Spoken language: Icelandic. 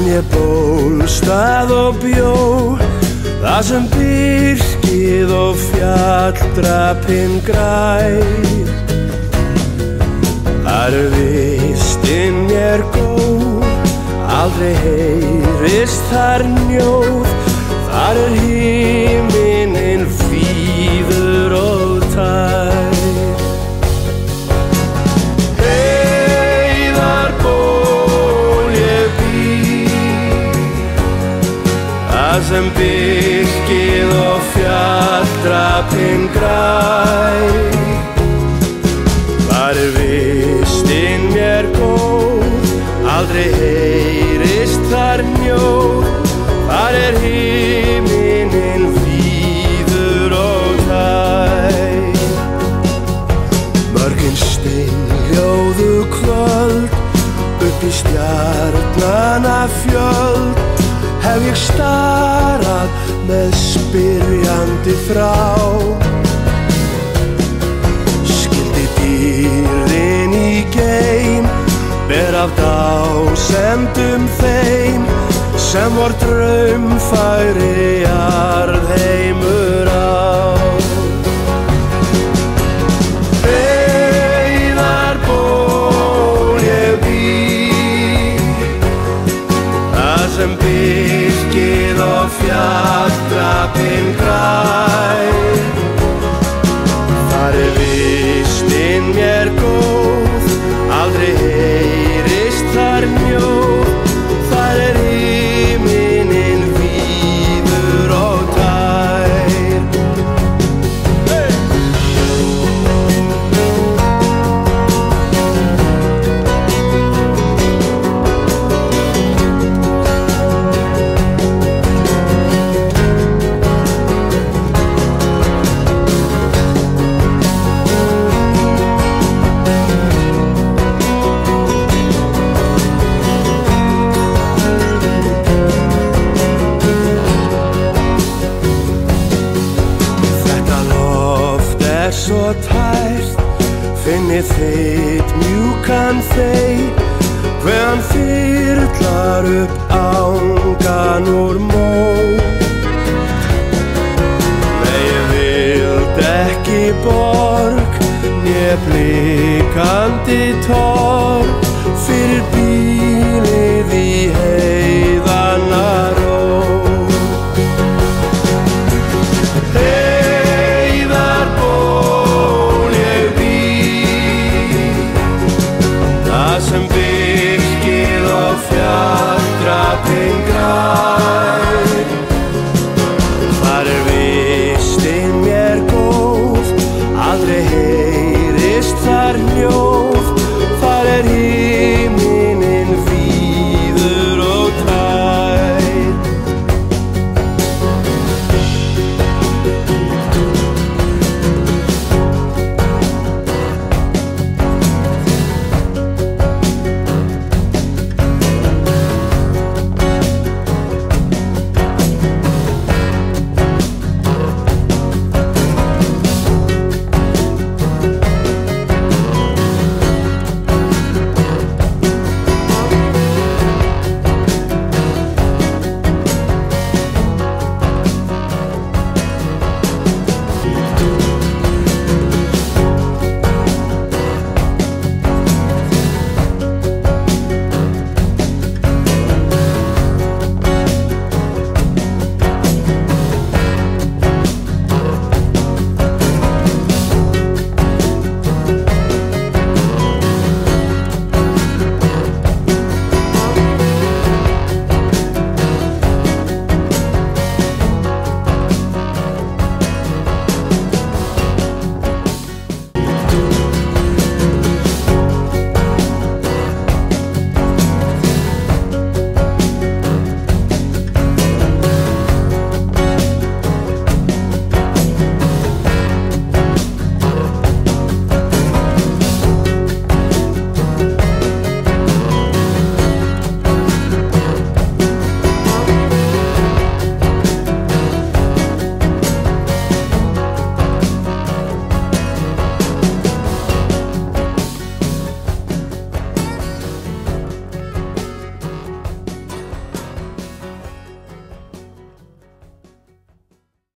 man ég bólstað og bjó, það sem birkið og fjalldrapinn grær. Þar vistin mér góð, aldrei heyrist þar njóð, þar himinn fríður og tær. Heiðarból ég bý, það sem birkið og fjalldrapinn grær. Þar vistin mér góð, aldrei heyrist þar njóð, þar himinn víður og tær. Mörgin steinhljóðu kvöld, upp í stjarnanna fjöld, hef ég starað með spyrjandi þrá. Dýrin í geim ber af dásemdum þeim, sem vor draumfagri jarðheimur á. Heiðarból ég bý, það sem birkið og fjalldrapinn grær. Þar vistin mér góð, aldrei heyrist þar njóð, þar himinn víður og tær. Svo tært finnið þitt mjúkan þeyr, hve hann þyrlar upp angan úr mó. Nei, ég vild ekki borg, né blikandi torg fyrir bílinn